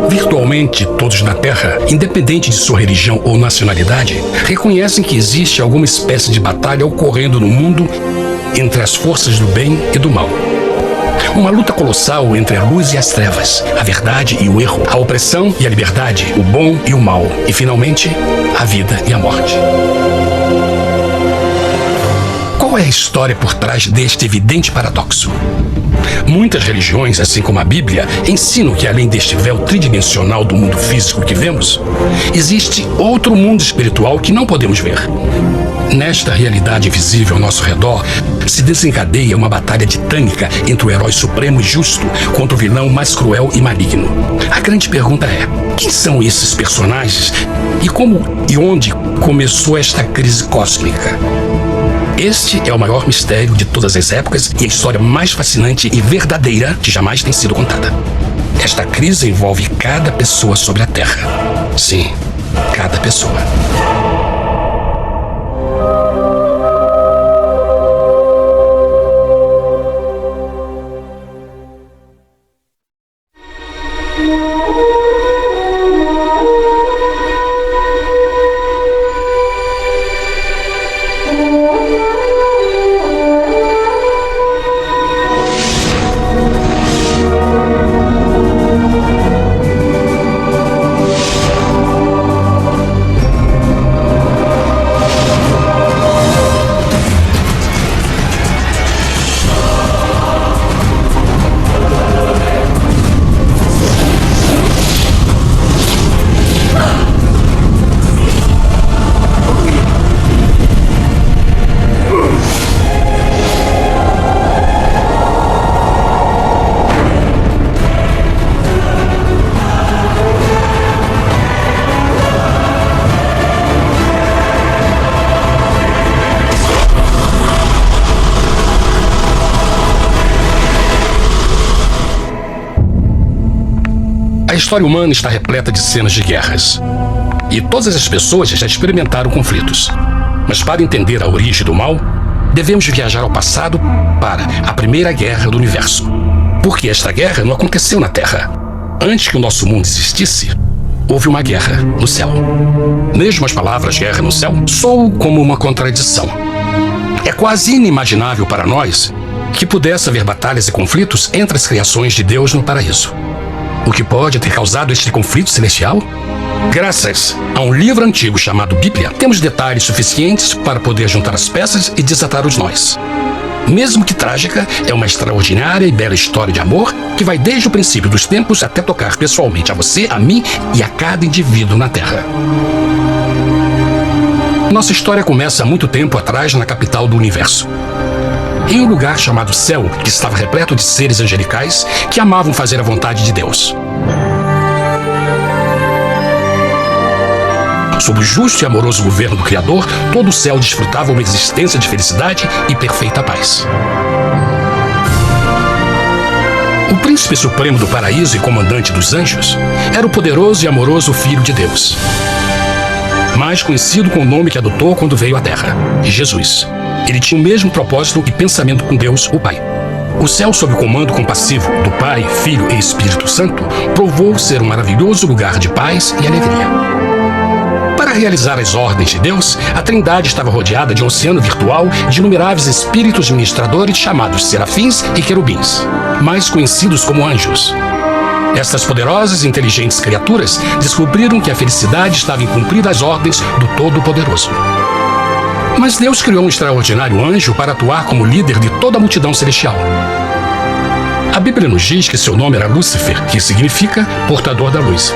Virtualmente todos na Terra, independente de sua religião ou nacionalidade, reconhecem que existe alguma espécie de batalha ocorrendo no mundo entre as forças do bem e do mal. Uma luta colossal entre a luz e as trevas, a verdade e o erro, a opressão e a liberdade, o bom e o mal, e finalmente, a vida e a morte. Qual é a história por trás deste evidente paradoxo? Muitas religiões, assim como a Bíblia, ensinam que além deste véu tridimensional do mundo físico que vemos, existe outro mundo espiritual que não podemos ver. Nesta realidade visível ao nosso redor, se desencadeia uma batalha titânica entre o herói supremo e justo contra o vilão mais cruel e maligno. A grande pergunta é: quem são esses personagens e como e onde começou esta crise cósmica? Este é o maior mistério de todas as épocas e a história mais fascinante e verdadeira que jamais tem sido contada. Esta crise envolve cada pessoa sobre a Terra. Sim, cada pessoa. A história humana está repleta de cenas de guerras. E todas as pessoas já experimentaram conflitos. Mas para entender a origem do mal, devemos viajar ao passado para a Primeira Guerra do Universo. Porque esta guerra não aconteceu na Terra. Antes que o nosso mundo existisse, houve uma guerra no céu. Mesmo as palavras guerra no céu soam como uma contradição. É quase inimaginável para nós que pudesse haver batalhas e conflitos entre as criações de Deus no paraíso. O que pode ter causado este conflito celestial? Graças a um livro antigo chamado Bíblia, temos detalhes suficientes para poder juntar as peças e desatar os nós. Mesmo que trágica, é uma extraordinária e bela história de amor que vai desde o princípio dos tempos até tocar pessoalmente a você, a mim e a cada indivíduo na Terra. Nossa história começa há muito tempo atrás na capital do universo. Em um lugar chamado Céu, que estava repleto de seres angelicais que amavam fazer a vontade de Deus. Sob o justo e amoroso governo do Criador, todo o céu desfrutava uma existência de felicidade e perfeita paz. O príncipe supremo do paraíso e comandante dos anjos era o poderoso e amoroso Filho de Deus, mais conhecido com o nome que adotou quando veio à Terra, Jesus. Ele tinha o mesmo propósito e pensamento com Deus, o Pai. O céu, sob o comando compassivo do Pai, Filho e Espírito Santo, provou ser um maravilhoso lugar de paz e alegria. Para realizar as ordens de Deus, a Trindade estava rodeada de um oceano virtual de inumeráveis espíritos ministradores chamados serafins e querubins, mais conhecidos como anjos. Essas poderosas e inteligentes criaturas descobriram que a felicidade estava em cumprir as ordens do Todo-Poderoso. Mas Deus criou um extraordinário anjo para atuar como líder de toda a multidão celestial. A Bíblia nos diz que seu nome era Lúcifer, que significa portador da luz.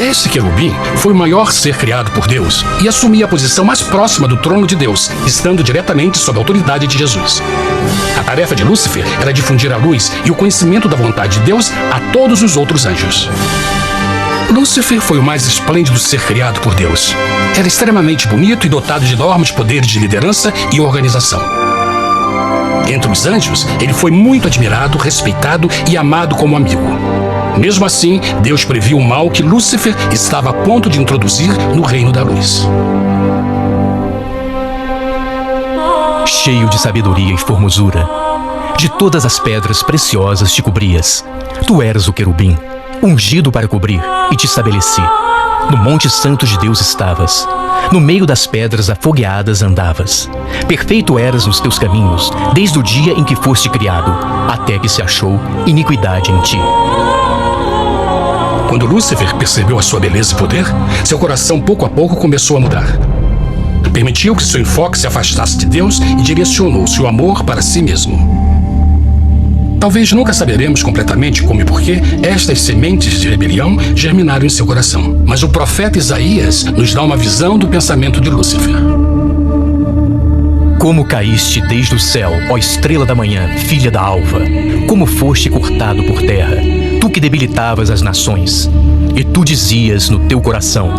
Este querubim foi o maior ser criado por Deus e assumia a posição mais próxima do trono de Deus, estando diretamente sob a autoridade de Jesus. A tarefa de Lúcifer era difundir a luz e o conhecimento da vontade de Deus a todos os outros anjos. Lúcifer foi o mais esplêndido ser criado por Deus. Era extremamente bonito e dotado de enormes poderes de liderança e organização. Entre os anjos, ele foi muito admirado, respeitado e amado como amigo. Mesmo assim, Deus previu o mal que Lúcifer estava a ponto de introduzir no reino da luz. Cheio de sabedoria e formosura, de todas as pedras preciosas te cobrias. Tu eras o querubim, ungido para cobrir, e te estabeleci. No monte santo de Deus estavas. No meio das pedras afogueadas andavas. Perfeito eras nos teus caminhos, desde o dia em que foste criado, até que se achou iniquidade em ti. Quando Lúcifer percebeu a sua beleza e poder, seu coração pouco a pouco começou a mudar. Permitiu que seu enfoque se afastasse de Deus e direcionou seu amor para si mesmo. Talvez nunca saberemos completamente como e por que estas sementes de rebelião germinaram em seu coração. Mas o profeta Isaías nos dá uma visão do pensamento de Lúcifer. Como caíste desde o céu, ó estrela da manhã, filha da alva. Como foste cortado por terra, tu que debilitavas as nações. E tu dizias no teu coração: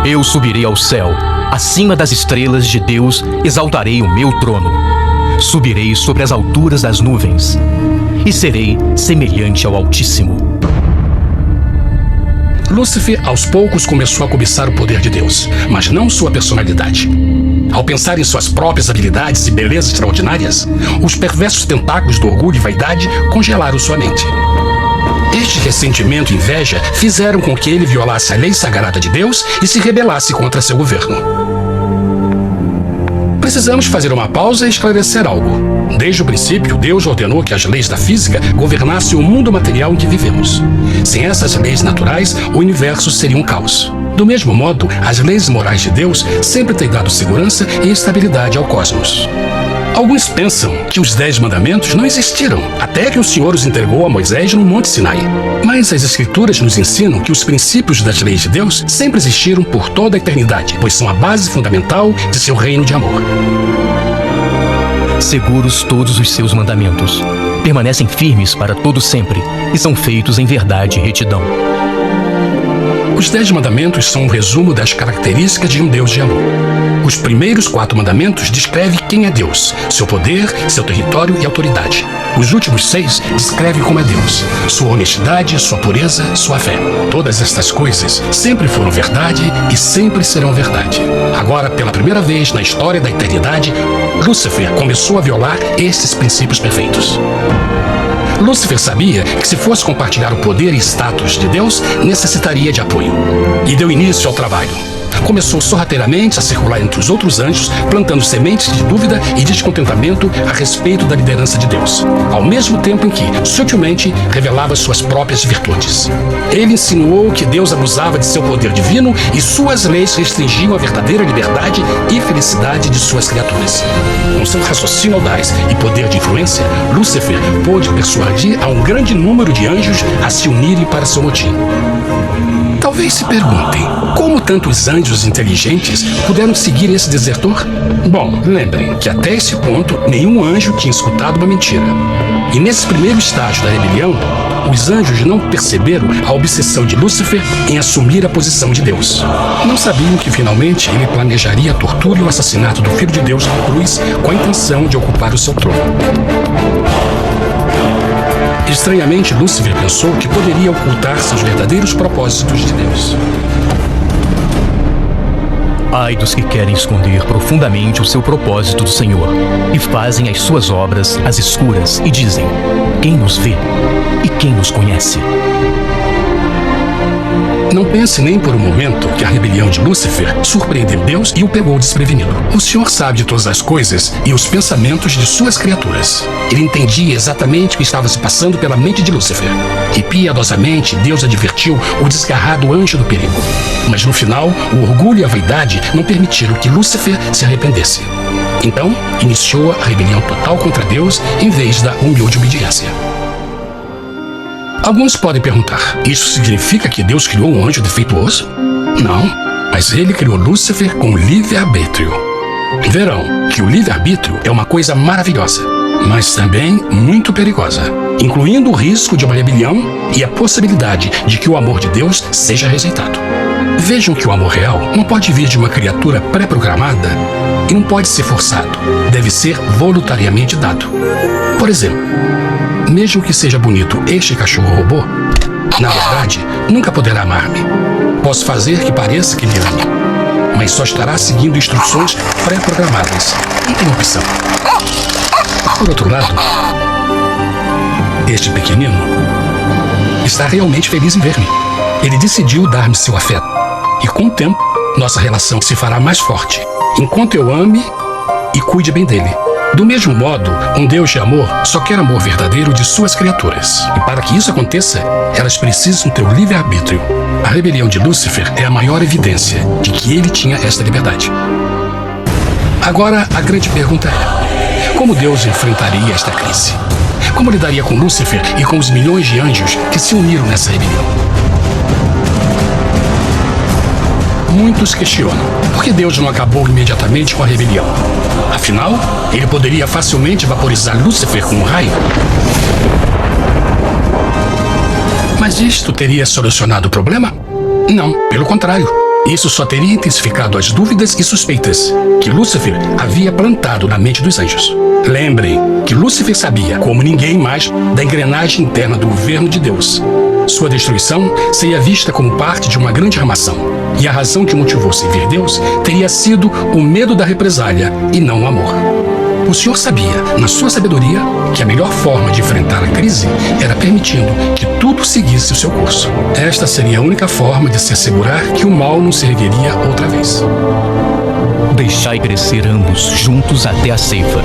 eu subirei ao céu, acima das estrelas de Deus exaltarei o meu trono. Subirei sobre as alturas das nuvens e serei semelhante ao Altíssimo. Lúcifer, aos poucos, começou a cobiçar o poder de Deus, mas não sua personalidade. Ao pensar em suas próprias habilidades e belezas extraordinárias, os perversos tentáculos do orgulho e vaidade congelaram sua mente. Este ressentimento e inveja fizeram com que ele violasse a lei sagrada de Deus e se rebelasse contra seu governo. Precisamos fazer uma pausa e esclarecer algo. Desde o princípio, Deus ordenou que as leis da física governassem o mundo material em que vivemos. Sem essas leis naturais, o universo seria um caos. Do mesmo modo, as leis morais de Deus sempre têm dado segurança e estabilidade ao cosmos. Alguns pensam que os 10 mandamentos não existiram, até que o Senhor os entregou a Moisés no Monte Sinai. Mas as Escrituras nos ensinam que os princípios das leis de Deus sempre existiram por toda a eternidade, pois são a base fundamental de seu reino de amor. Seguros todos os seus mandamentos, permanecem firmes para todo sempre e são feitos em verdade e retidão. Os 10 mandamentos são um resumo das características de um Deus de amor. Os primeiros 4 mandamentos descrevem quem é Deus, seu poder, seu território e autoridade. Os últimos 6 descrevem como é Deus, sua honestidade, sua pureza, sua fé. Todas estas coisas sempre foram verdade e sempre serão verdade. Agora, pela primeira vez na história da eternidade, Lúcifer começou a violar esses princípios perfeitos. Lúcifer sabia que se fosse compartilhar o poder e status de Deus, necessitaria de apoio. E deu início ao trabalho. Começou sorrateiramente a circular entre os outros anjos, plantando sementes de dúvida e descontentamento a respeito da liderança de Deus, ao mesmo tempo em que, sutilmente, revelava suas próprias virtudes. Ele insinuou que Deus abusava de seu poder divino e suas leis restringiam a verdadeira liberdade e felicidade de suas criaturas. Com seu raciocínio audaz e poder de influência, Lúcifer pôde persuadir a um grande número de anjos a se unirem para seu motim. Talvez se perguntem, como tantos anjos inteligentes puderam seguir esse desertor? Bom, lembrem que até esse ponto, nenhum anjo tinha escutado uma mentira. E nesse primeiro estágio da rebelião, os anjos não perceberam a obsessão de Lúcifer em assumir a posição de Deus. Não sabiam que finalmente ele planejaria a tortura e o assassinato do Filho de Deus na cruz com a intenção de ocupar o seu trono. Estranhamente, Lúcifer pensou que poderia ocultar seus verdadeiros propósitos de Deus. Ai dos que querem esconder profundamente o seu propósito do Senhor e fazem as suas obras às escuras e dizem: quem nos vê e quem nos conhece? Não pense nem por um momento que a rebelião de Lúcifer surpreendeu Deus e o pegou desprevenido. O Senhor sabe de todas as coisas e os pensamentos de suas criaturas. Ele entendia exatamente o que estava se passando pela mente de Lúcifer. E piedosamente Deus advertiu o desgarrado anjo do perigo. Mas no final, o orgulho e a vaidade não permitiram que Lúcifer se arrependesse. Então, iniciou a rebelião total contra Deus em vez da humilde obediência. Alguns podem perguntar, isso significa que Deus criou um anjo defeituoso? Não, mas ele criou Lúcifer com livre-arbítrio. Verão que o livre-arbítrio é uma coisa maravilhosa, mas também muito perigosa, incluindo o risco de uma rebelião e a possibilidade de que o amor de Deus seja rejeitado. Vejam que o amor real não pode vir de uma criatura pré-programada e não pode ser forçado, deve ser voluntariamente dado. Por exemplo, mesmo que seja bonito este cachorro robô, na verdade, nunca poderá amar-me. Posso fazer que pareça que me ama, mas só estará seguindo instruções pré-programadas. Não tem opção. Por outro lado, este pequenino está realmente feliz em ver-me. Ele decidiu dar-me seu afeto. E com o tempo, nossa relação se fará mais forte, enquanto eu ame e cuide bem dele. Do mesmo modo, um Deus de amor só quer amor verdadeiro de suas criaturas. E para que isso aconteça, elas precisam ter o livre-arbítrio. A rebelião de Lúcifer é a maior evidência de que ele tinha esta liberdade. Agora, a grande pergunta é: como Deus enfrentaria esta crise? Como lidaria com Lúcifer e com os milhões de anjos que se uniram nessa rebelião? Muitos questionam por que Deus não acabou imediatamente com a rebelião. Afinal, ele poderia facilmente vaporizar Lúcifer com um raio. Mas isto teria solucionado o problema? Não, pelo contrário. Isso só teria intensificado as dúvidas e suspeitas que Lúcifer havia plantado na mente dos anjos. Lembrem que Lúcifer sabia, como ninguém mais, da engrenagem interna do governo de Deus. Sua destruição seria vista como parte de uma grande armação, e a razão que motivou servir Deus teria sido o medo da represália e não o amor. O Senhor sabia, na sua sabedoria, que a melhor forma de enfrentar a crise era permitindo que tudo seguisse o seu curso. Esta seria a única forma de se assegurar que o mal não se ergueria outra vez. Deixai crescer ambos juntos até a ceifa.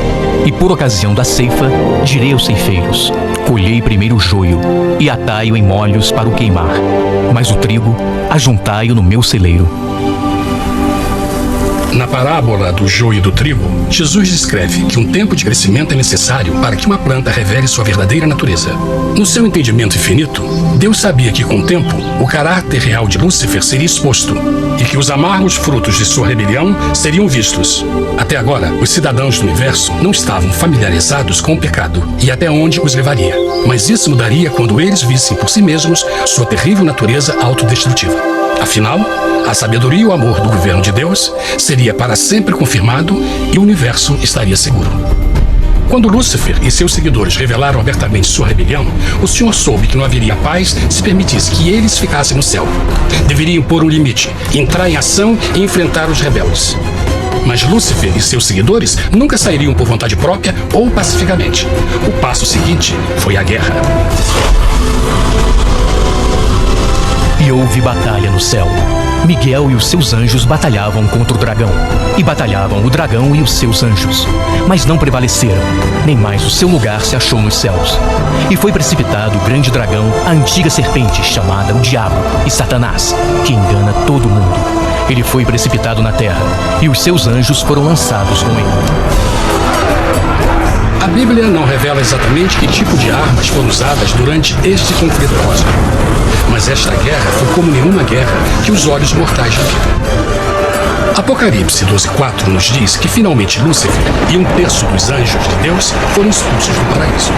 E por ocasião da ceifa, direi aos ceifeiros: colhei primeiro o joio, e atai-o em molhos para o queimar. Mas o trigo, ajuntai-o no meu celeiro. Na parábola do joio e do trigo, Jesus descreve que um tempo de crescimento é necessário para que uma planta revele sua verdadeira natureza. No seu entendimento infinito, Deus sabia que, com o tempo, o caráter real de Lúcifer seria exposto e que os amargos frutos de sua rebelião seriam vistos. Até agora, os cidadãos do universo não estavam familiarizados com o pecado e até onde os levaria. Mas isso mudaria quando eles vissem por si mesmos sua terrível natureza autodestrutiva. Afinal, a sabedoria e o amor do governo de Deus seria para sempre confirmado e o universo estaria seguro. Quando Lúcifer e seus seguidores revelaram abertamente sua rebelião, o Senhor soube que não haveria paz se permitisse que eles ficassem no céu. Deveriam pôr um limite, entrar em ação e enfrentar os rebeldes. Mas Lúcifer e seus seguidores nunca sairiam por vontade própria ou pacificamente. O passo seguinte foi a guerra. E houve batalha no céu. Miguel e os seus anjos batalhavam contra o dragão. E batalhavam o dragão e os seus anjos. Mas não prevaleceram, nem mais o seu lugar se achou nos céus. E foi precipitado o grande dragão, a antiga serpente, chamada o Diabo e Satanás, que engana todo mundo. Ele foi precipitado na terra, e os seus anjos foram lançados com ele. A Bíblia não revela exatamente que tipo de armas foram usadas durante este conflito cósmico. Mas esta guerra foi como nenhuma guerra que os olhos mortais já viram. Apocalipse 12:4 nos diz que finalmente Lúcifer e um terço dos anjos de Deus foram expulsos do paraíso.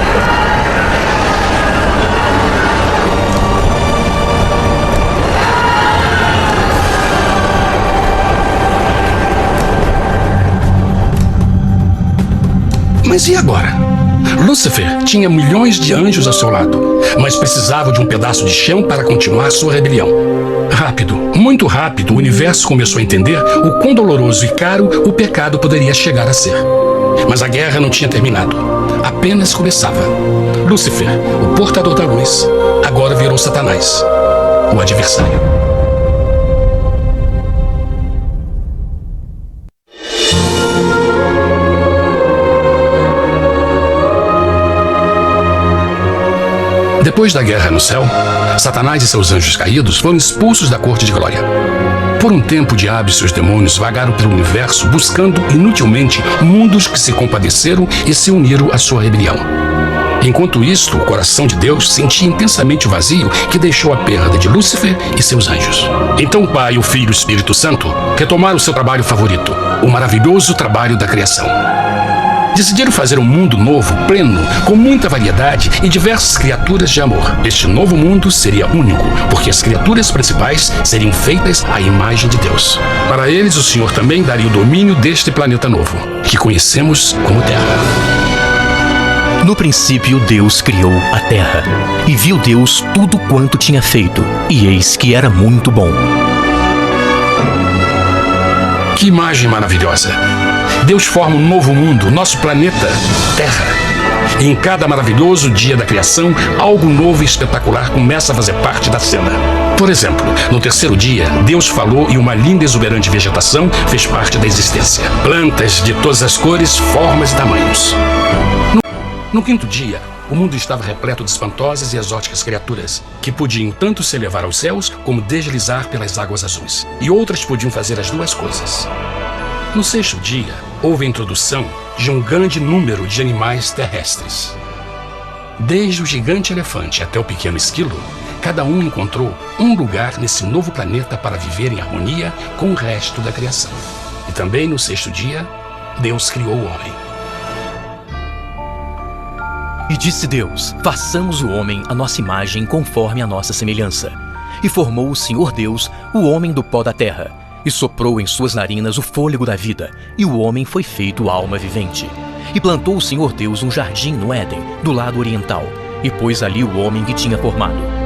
Mas e agora? Lúcifer tinha milhões de anjos ao seu lado, mas precisava de um pedaço de chão para continuar sua rebelião. Rápido, muito rápido, o universo começou a entender o quão doloroso e caro o pecado poderia chegar a ser. Mas a guerra não tinha terminado, apenas começava. Lúcifer, o portador da luz, agora virou Satanás, o adversário. Depois da guerra no céu, Satanás e seus anjos caídos foram expulsos da corte de glória. Por um tempo, o diabo e seus demônios vagaram pelo universo buscando inutilmente mundos que se compadeceram e se uniram à sua rebelião. Enquanto isto, o coração de Deus sentia intensamente o vazio que deixou a perda de Lúcifer e seus anjos. Então o Pai, o Filho e o Espírito Santo retomaram o seu trabalho favorito, o maravilhoso trabalho da criação. Decidiram fazer um mundo novo, pleno, com muita variedade e diversas criaturas de amor. Este novo mundo seria único, porque as criaturas principais seriam feitas à imagem de Deus. Para eles, o Senhor também daria o domínio deste planeta novo, que conhecemos como Terra. No princípio, Deus criou a terra. E viu Deus tudo quanto tinha feito, e eis que era muito bom. Que imagem maravilhosa! Deus forma um novo mundo, nosso planeta, Terra. E em cada maravilhoso dia da criação, algo novo e espetacular começa a fazer parte da cena. Por exemplo, no terceiro dia, Deus falou e uma linda e exuberante vegetação fez parte da existência. Plantas de todas as cores, formas e tamanhos. No quinto dia, o mundo estava repleto de espantosas e exóticas criaturas, que podiam tanto se elevar aos céus como deslizar pelas águas azuis. E outras podiam fazer as duas coisas. No sexto dia, houve a introdução de um grande número de animais terrestres. Desde o gigante elefante até o pequeno esquilo, cada um encontrou um lugar nesse novo planeta para viver em harmonia com o resto da criação. E também no sexto dia, Deus criou o homem. E disse Deus: façamos o homem à nossa imagem conforme a nossa semelhança. E formou o Senhor Deus o homem do pó da terra, e soprou em suas narinas o fôlego da vida, e o homem foi feito alma vivente. E plantou o Senhor Deus um jardim no Éden, do lado oriental, e pôs ali o homem que tinha formado.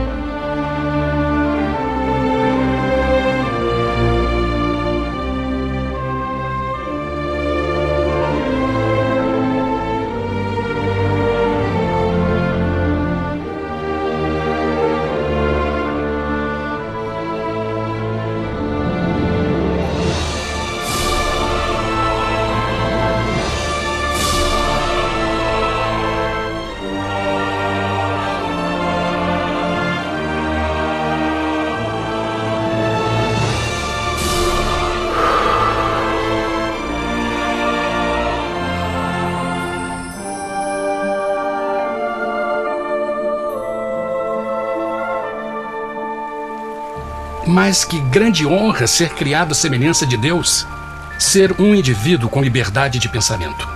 Mas que grande honra ser criado à semelhança de Deus, ser um indivíduo com liberdade de pensamento.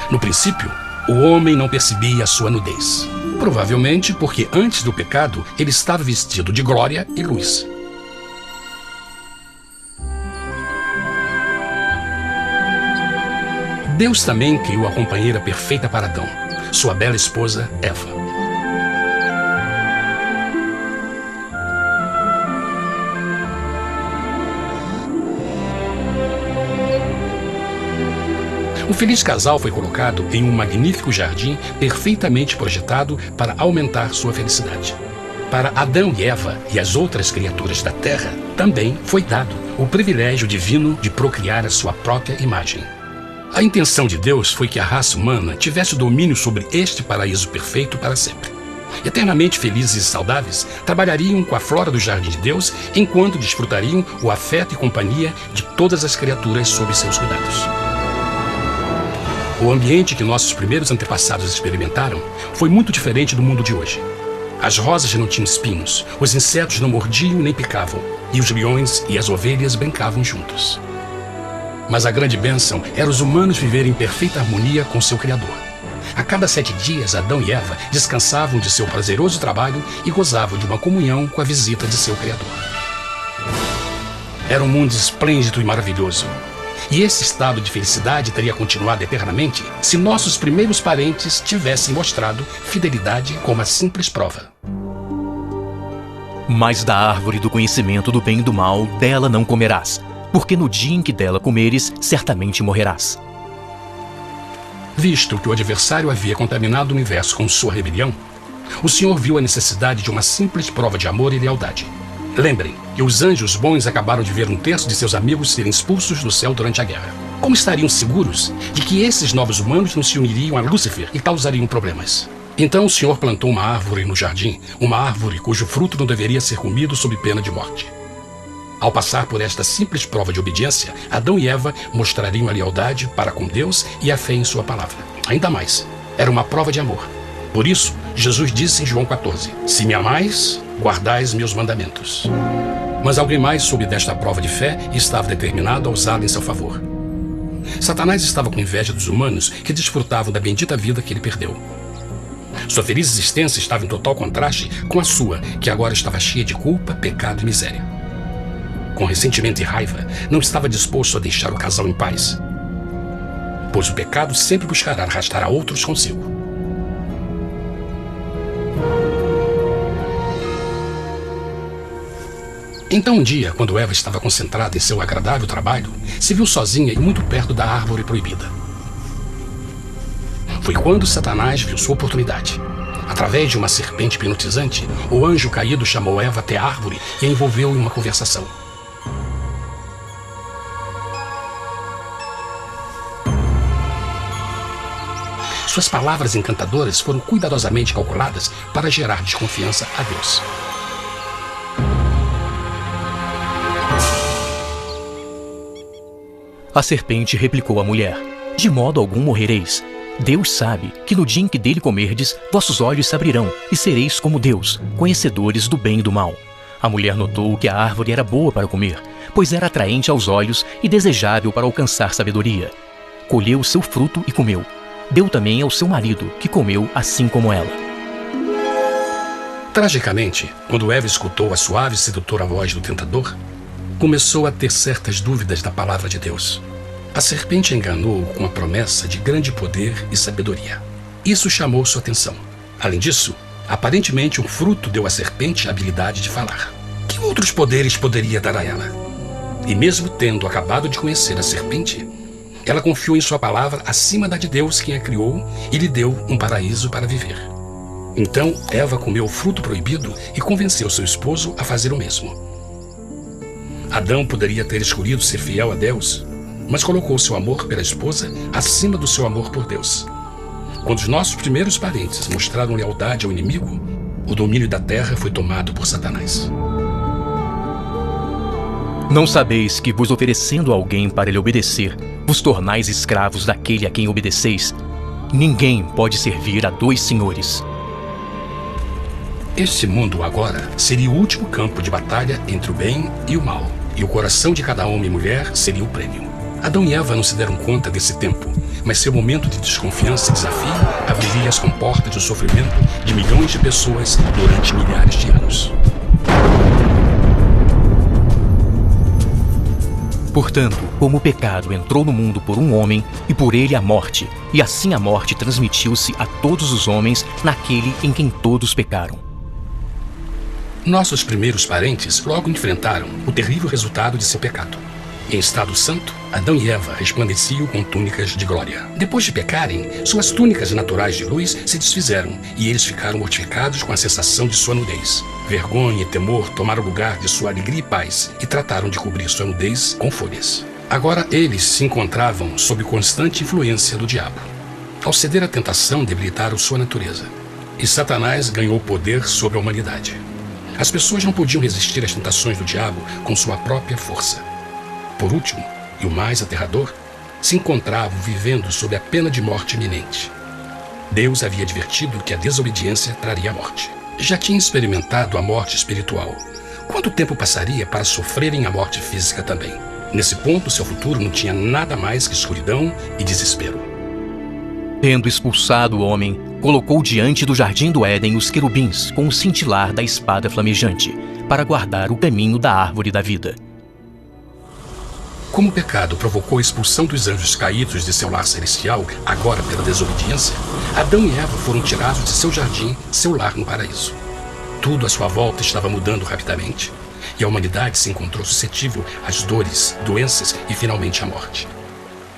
No princípio, o homem não percebia a sua nudez. Provavelmente porque antes do pecado ele estava vestido de glória e luz. Deus também criou a companheira perfeita para Adão, sua bela esposa Eva. O feliz casal foi colocado em um magnífico jardim perfeitamente projetado para aumentar sua felicidade. Para Adão e Eva e as outras criaturas da terra também foi dado o privilégio divino de procriar a sua própria imagem. A intenção de Deus foi que a raça humana tivesse domínio sobre este paraíso perfeito para sempre. Eternamente felizes e saudáveis, trabalhariam com a flora do jardim de Deus enquanto desfrutariam o afeto e companhia de todas as criaturas sob seus cuidados. O ambiente que nossos primeiros antepassados experimentaram foi muito diferente do mundo de hoje. As rosas não tinham espinhos, os insetos não mordiam nem picavam, e os leões e as ovelhas brincavam juntos. Mas a grande bênção era os humanos viverem em perfeita harmonia com seu Criador. A cada 7 dias, Adão e Eva descansavam de seu prazeroso trabalho e gozavam de uma comunhão com a visita de seu Criador. Era um mundo esplêndido e maravilhoso. E esse estado de felicidade teria continuado eternamente se nossos primeiros parentes tivessem mostrado fidelidade como a simples prova. Mas da árvore do conhecimento do bem e do mal, dela não comerás, porque no dia em que dela comeres, certamente morrerás. Visto que o adversário havia contaminado o universo com sua rebelião, o Senhor viu a necessidade de uma simples prova de amor e lealdade. Lembrem que os anjos bons acabaram de ver 1/3 de seus amigos serem expulsos do céu durante a guerra. Como estariam seguros de que esses novos humanos não se uniriam a Lúcifer e causariam problemas? Então o Senhor plantou uma árvore no jardim, uma árvore cujo fruto não deveria ser comido sob pena de morte. Ao passar por esta simples prova de obediência, Adão e Eva mostrariam a lealdade para com Deus e a fé em sua palavra. Ainda mais, era uma prova de amor. Por isso, Jesus disse em João 14: se me amais, guardais meus mandamentos. Mas alguém mais soube desta prova de fé e estava determinado a usá-la em seu favor. Satanás estava com inveja dos humanos que desfrutavam da bendita vida que ele perdeu. Sua feliz existência estava em total contraste com a sua, que agora estava cheia de culpa, pecado e miséria. Com ressentimento e raiva, não estava disposto a deixar o casal em paz, pois o pecado sempre buscará arrastar a outros consigo. Então um dia, quando Eva estava concentrada em seu agradável trabalho, se viu sozinha e muito perto da árvore proibida. Foi quando Satanás viu sua oportunidade. Através de uma serpente hipnotizante, o anjo caído chamou Eva até a árvore e a envolveu em uma conversação. Suas palavras encantadoras foram cuidadosamente calculadas para gerar desconfiança a Deus. A serpente replicou à mulher: de modo algum morrereis. Deus sabe que no dia em que dele comerdes, vossos olhos se abrirão, e sereis como Deus, conhecedores do bem e do mal. A mulher notou que a árvore era boa para comer, pois era atraente aos olhos e desejável para alcançar sabedoria. Colheu o seu fruto e comeu. Deu também ao seu marido, que comeu assim como ela. Tragicamente, quando Eva escutou a suave e sedutora voz do tentador, começou a ter certas dúvidas da palavra de Deus. A serpente a enganou com a promessa de grande poder e sabedoria. Isso chamou sua atenção. Além disso, aparentemente um fruto deu à serpente a habilidade de falar. Que outros poderes poderia dar a ela? E mesmo tendo acabado de conhecer a serpente, ela confiou em sua palavra acima da de Deus, quem a criou, e lhe deu um paraíso para viver. Então, Eva comeu o fruto proibido e convenceu seu esposo a fazer o mesmo. Adão poderia ter escolhido ser fiel a Deus, mas colocou seu amor pela esposa acima do seu amor por Deus. Quando os nossos primeiros parentes mostraram lealdade ao inimigo, o domínio da terra foi tomado por Satanás. Não sabeis que, vos oferecendo a alguém para lhe obedecer, vos tornais escravos daquele a quem obedeceis? Ninguém pode servir a dois senhores. Este mundo agora seria o último campo de batalha entre o bem e o mal, e o coração de cada homem e mulher seria o prêmio. Adão e Eva não se deram conta desse tempo, mas seu momento de desconfiança e desafio abriria as comportas do sofrimento de milhões de pessoas durante milhares de anos. Portanto, como o pecado entrou no mundo por um homem, e por ele a morte, e assim a morte transmitiu-se a todos os homens naquele em quem todos pecaram. Nossos primeiros parentes logo enfrentaram o terrível resultado de seu pecado. Em estado santo, Adão e Eva resplandeciam com túnicas de glória. Depois de pecarem, suas túnicas naturais de luz se desfizeram e eles ficaram mortificados com a sensação de sua nudez. Vergonha e temor tomaram lugar de sua alegria e paz e trataram de cobrir sua nudez com folhas. Agora eles se encontravam sob constante influência do diabo. Ao ceder à tentação, debilitaram sua natureza. E Satanás ganhou poder sobre a humanidade. As pessoas não podiam resistir às tentações do diabo com sua própria força. Por último, e o mais aterrador, se encontravam vivendo sob a pena de morte iminente. Deus havia advertido que a desobediência traria a morte. Já tinha experimentado a morte espiritual. Quanto tempo passaria para sofrerem a morte física também? Nesse ponto, seu futuro não tinha nada mais que escuridão e desespero. Tendo expulsado o homem, colocou diante do jardim do Éden os querubins com o cintilar da espada flamejante, para guardar o caminho da árvore da vida. Como o pecado provocou a expulsão dos anjos caídos de seu lar celestial, agora pela desobediência, Adão e Eva foram tirados de seu jardim, seu lar no paraíso. Tudo à sua volta estava mudando rapidamente, e a humanidade se encontrou suscetível às dores, doenças e finalmente à morte.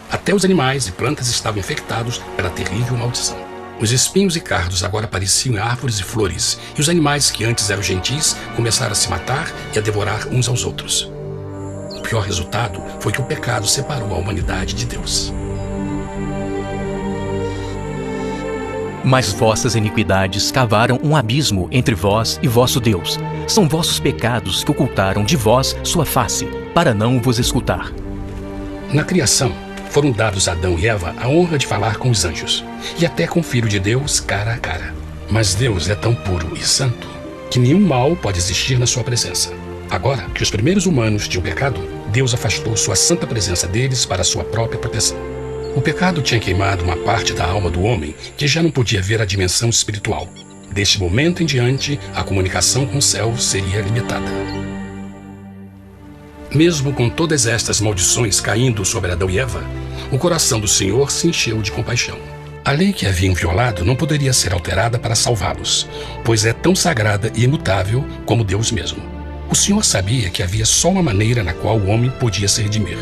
Até os animais e plantas estavam infectados pela terrível maldição. Os espinhos e cardos agora pareciam árvores e flores, e os animais que antes eram gentis começaram a se matar e a devorar uns aos outros. O pior resultado foi que o pecado separou a humanidade de Deus. Mas vossas iniquidades cavaram um abismo entre vós e vosso Deus. São vossos pecados que ocultaram de vós sua face, para não vos escutar. Na criação, foram dados a Adão e Eva a honra de falar com os anjos, e até com o Filho de Deus cara a cara. Mas Deus é tão puro e santo que nenhum mal pode existir na sua presença. Agora que os primeiros humanos tinham pecado, Deus afastou sua santa presença deles para sua própria proteção. O pecado tinha queimado uma parte da alma do homem que já não podia ver a dimensão espiritual. Deste momento em diante, a comunicação com o céu seria limitada. Mesmo com todas estas maldições caindo sobre Adão e Eva, o coração do Senhor se encheu de compaixão. A lei que haviam violado não poderia ser alterada para salvá-los, pois é tão sagrada e imutável como Deus mesmo. O Senhor sabia que havia só uma maneira na qual o homem podia se redimir.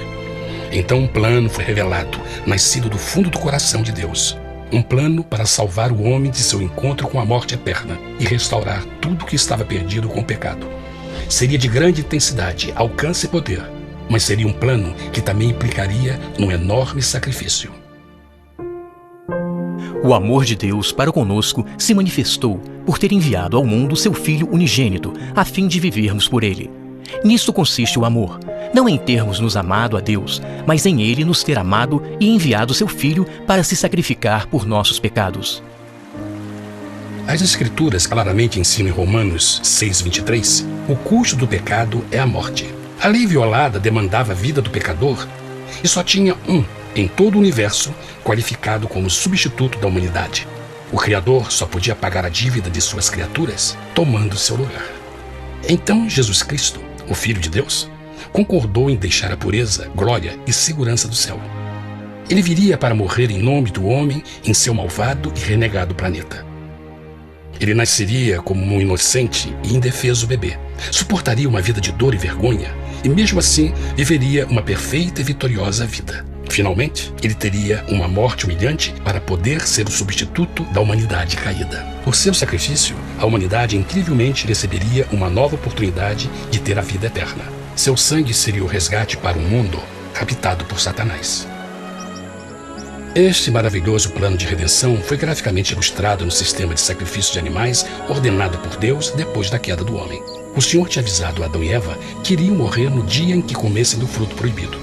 Então um plano foi revelado, nascido do fundo do coração de Deus. um plano para salvar o homem de seu encontro com a morte eterna e restaurar tudo que estava perdido com o pecado. Seria de grande intensidade, alcance e poder, mas seria um plano que também implicaria num enorme sacrifício. O amor de Deus para conosco se manifestou por ter enviado ao mundo seu Filho unigênito, a fim de vivermos por ele. Nisto consiste o amor, não em termos nos amado a Deus, mas em ele nos ter amado e enviado seu Filho para se sacrificar por nossos pecados. As Escrituras claramente ensinam em Romanos 6,23, o custo do pecado é a morte. A lei violada demandava a vida do pecador e só tinha um em todo o universo qualificado como substituto da humanidade. O Criador só podia pagar a dívida de suas criaturas tomando seu lugar. Então Jesus Cristo, o Filho de Deus, concordou em deixar a pureza, glória e segurança do céu. Ele viria para morrer em nome do homem em seu malvado e renegado planeta. Ele nasceria como um inocente e indefeso bebê, suportaria uma vida de dor e vergonha e mesmo assim viveria uma perfeita e vitoriosa vida. Finalmente, ele teria uma morte humilhante para poder ser o substituto da humanidade caída. Por seu sacrifício, a humanidade incrivelmente receberia uma nova oportunidade de ter a vida eterna. Seu sangue seria o resgate para um mundo habitado por Satanás. Este maravilhoso plano de redenção foi graficamente ilustrado no sistema de sacrifício de animais ordenado por Deus depois da queda do homem. O Senhor tinha avisado Adão e Eva que iriam morrer no dia em que comessem do fruto proibido.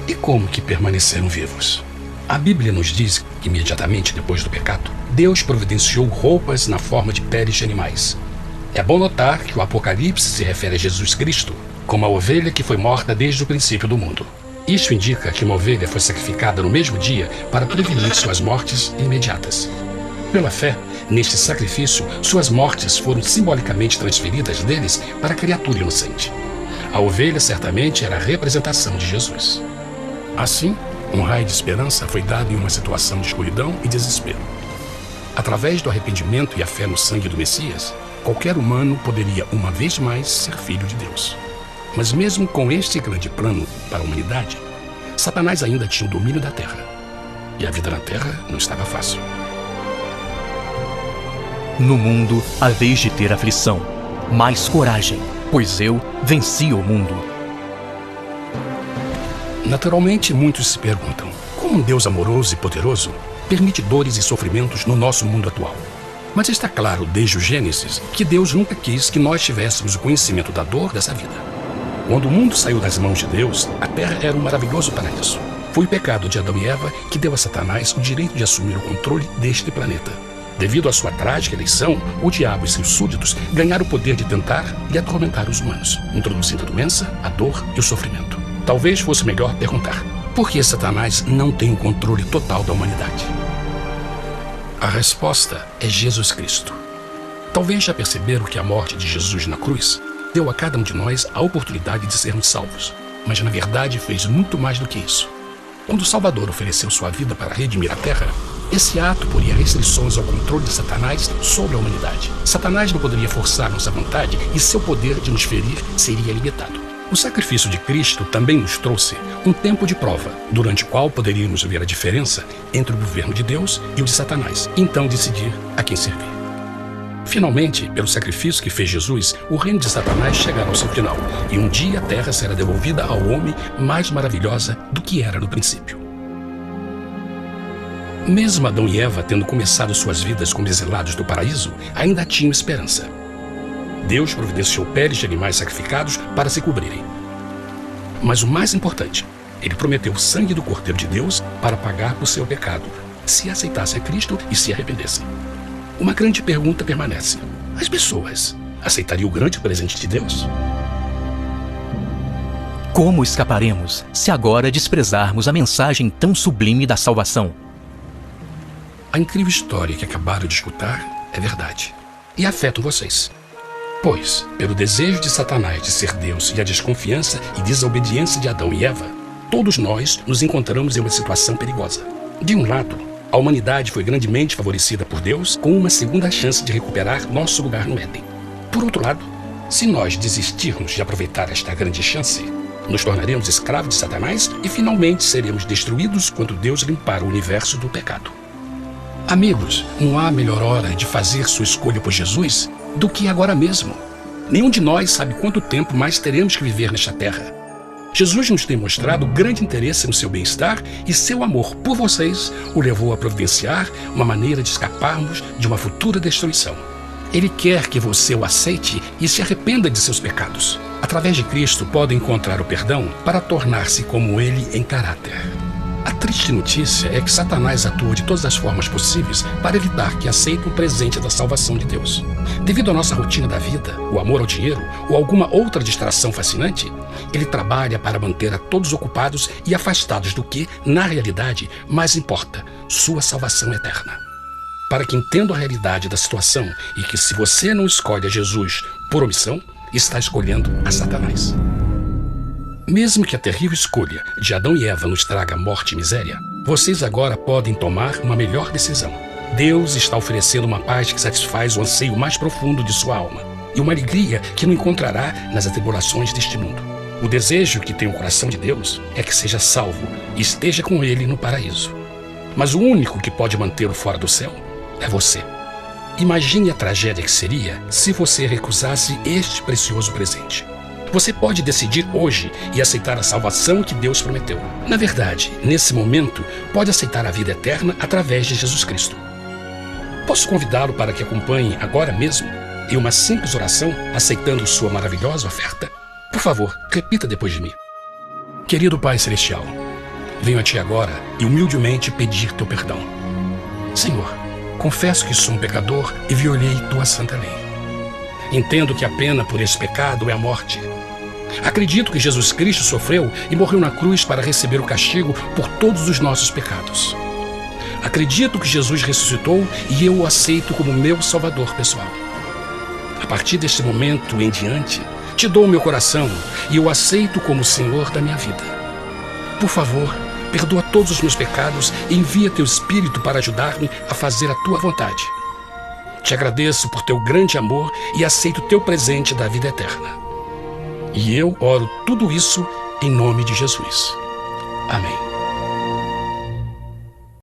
E como que permaneceram vivos? A Bíblia nos diz que imediatamente depois do pecado, Deus providenciou roupas na forma de peles de animais. É bom notar que o Apocalipse se refere a Jesus Cristo como a ovelha que foi morta desde o princípio do mundo. Isso indica que uma ovelha foi sacrificada no mesmo dia para prevenir suas mortes imediatas. Pela fé, neste sacrifício, suas mortes foram simbolicamente transferidas deles para a criatura inocente. A ovelha certamente era a representação de Jesus. Assim, um raio de esperança foi dado em uma situação de escuridão e desespero. Através do arrependimento e a fé no sangue do Messias, qualquer humano poderia uma vez mais ser filho de Deus. Mas mesmo com este grande plano para a humanidade, Satanás ainda tinha o domínio da terra. E a vida na terra não estava fácil. No mundo, haveis de ter aflição, mas coragem, pois eu venci o mundo. Naturalmente, muitos se perguntam, como um Deus amoroso e poderoso permite dores e sofrimentos no nosso mundo atual? Mas está claro desde o Gênesis que Deus nunca quis que nós tivéssemos o conhecimento da dor dessa vida. Quando o mundo saiu das mãos de Deus, a terra era um maravilhoso paraíso. Foi o pecado de Adão e Eva que deu a Satanás o direito de assumir o controle deste planeta. Devido à sua trágica eleição, o diabo e seus súditos ganharam o poder de tentar e atormentar os humanos, introduzindo a doença, a dor e o sofrimento. Talvez fosse melhor perguntar, por que Satanás não tem o controle total da humanidade? A resposta é Jesus Cristo. Talvez já perceberam que a morte de Jesus na cruz deu a cada um de nós a oportunidade de sermos salvos, mas na verdade fez muito mais do que isso. Quando o Salvador ofereceu sua vida para redimir a terra, esse ato poria restrições ao controle de Satanás sobre a humanidade. Satanás não poderia forçar nossa vontade e seu poder de nos ferir seria limitado. O sacrifício de Cristo também nos trouxe um tempo de prova, durante o qual poderíamos ver a diferença entre o governo de Deus e o de Satanás, e então decidir a quem servir. Finalmente, pelo sacrifício que fez Jesus, o reino de Satanás chegará ao seu final, e um dia a terra será devolvida ao homem mais maravilhosa do que era no princípio. Mesmo Adão e Eva tendo começado suas vidas como exilados do paraíso, ainda tinham esperança. Deus providenciou peles de animais sacrificados para se cobrirem. Mas o mais importante, ele prometeu o sangue do Cordeiro de Deus para pagar por seu pecado, se aceitassem a Cristo e se arrependessem. Uma grande pergunta permanece: as pessoas aceitariam o grande presente de Deus? Como escaparemos se agora desprezarmos a mensagem tão sublime da salvação? A incrível história que acabaram de escutar é verdade e afeta vocês. Pois, pelo desejo de Satanás de ser Deus e a desconfiança e desobediência de Adão e Eva, todos nós nos encontramos em uma situação perigosa. De um lado, a humanidade foi grandemente favorecida por Deus com uma segunda chance de recuperar nosso lugar no Éden. Por outro lado, se nós desistirmos de aproveitar esta grande chance, nos tornaremos escravos de Satanás e finalmente seremos destruídos quando Deus limpar o universo do pecado. Amigos, não há melhor hora de fazer sua escolha por Jesus do que agora mesmo. Nenhum de nós sabe quanto tempo mais teremos que viver nesta terra. Jesus nos tem mostrado grande interesse no seu bem-estar e seu amor por vocês o levou a providenciar uma maneira de escaparmos de uma futura destruição. Ele quer que você o aceite e se arrependa de seus pecados. Através de Cristo, pode encontrar o perdão para tornar-se como Ele em caráter. A triste notícia é que Satanás atua de todas as formas possíveis para evitar que aceite o presente da salvação de Deus. Devido à nossa rotina da vida, o amor ao dinheiro ou alguma outra distração fascinante, ele trabalha para manter a todos ocupados e afastados do que, na realidade, mais importa: sua salvação eterna. Para que entenda a realidade da situação e que, se você não escolhe a Jesus por omissão, está escolhendo a Satanás. Mesmo que a terrível escolha de Adão e Eva nos traga morte e miséria, vocês agora podem tomar uma melhor decisão. Deus está oferecendo uma paz que satisfaz o anseio mais profundo de sua alma e uma alegria que não encontrará nas atribulações deste mundo. O desejo que tem o coração de Deus é que seja salvo e esteja com Ele no paraíso. Mas o único que pode mantê-lo fora do céu é você. Imagine a tragédia que seria se você recusasse este precioso presente. Você pode decidir hoje e aceitar a salvação que Deus prometeu. Na verdade, nesse momento, pode aceitar a vida eterna através de Jesus Cristo. Posso convidá-lo para que acompanhe agora mesmo em uma simples oração, aceitando sua maravilhosa oferta? Por favor, repita depois de mim. Querido Pai Celestial, venho a Ti agora e humildemente pedir Teu perdão. Senhor, confesso que sou um pecador e violei Tua santa lei. Entendo que a pena por esse pecado é a morte. Acredito que Jesus Cristo sofreu e morreu na cruz para receber o castigo por todos os nossos pecados. Acredito que Jesus ressuscitou e eu o aceito como meu Salvador pessoal. A partir deste momento em diante, Te dou o meu coração e eu o aceito como o Senhor da minha vida. Por favor, perdoa todos os meus pecados e envia Teu Espírito para ajudar-me a fazer a Tua vontade. Te agradeço por Teu grande amor e aceito Teu presente da vida eterna. E eu oro tudo isso em nome de Jesus. Amém.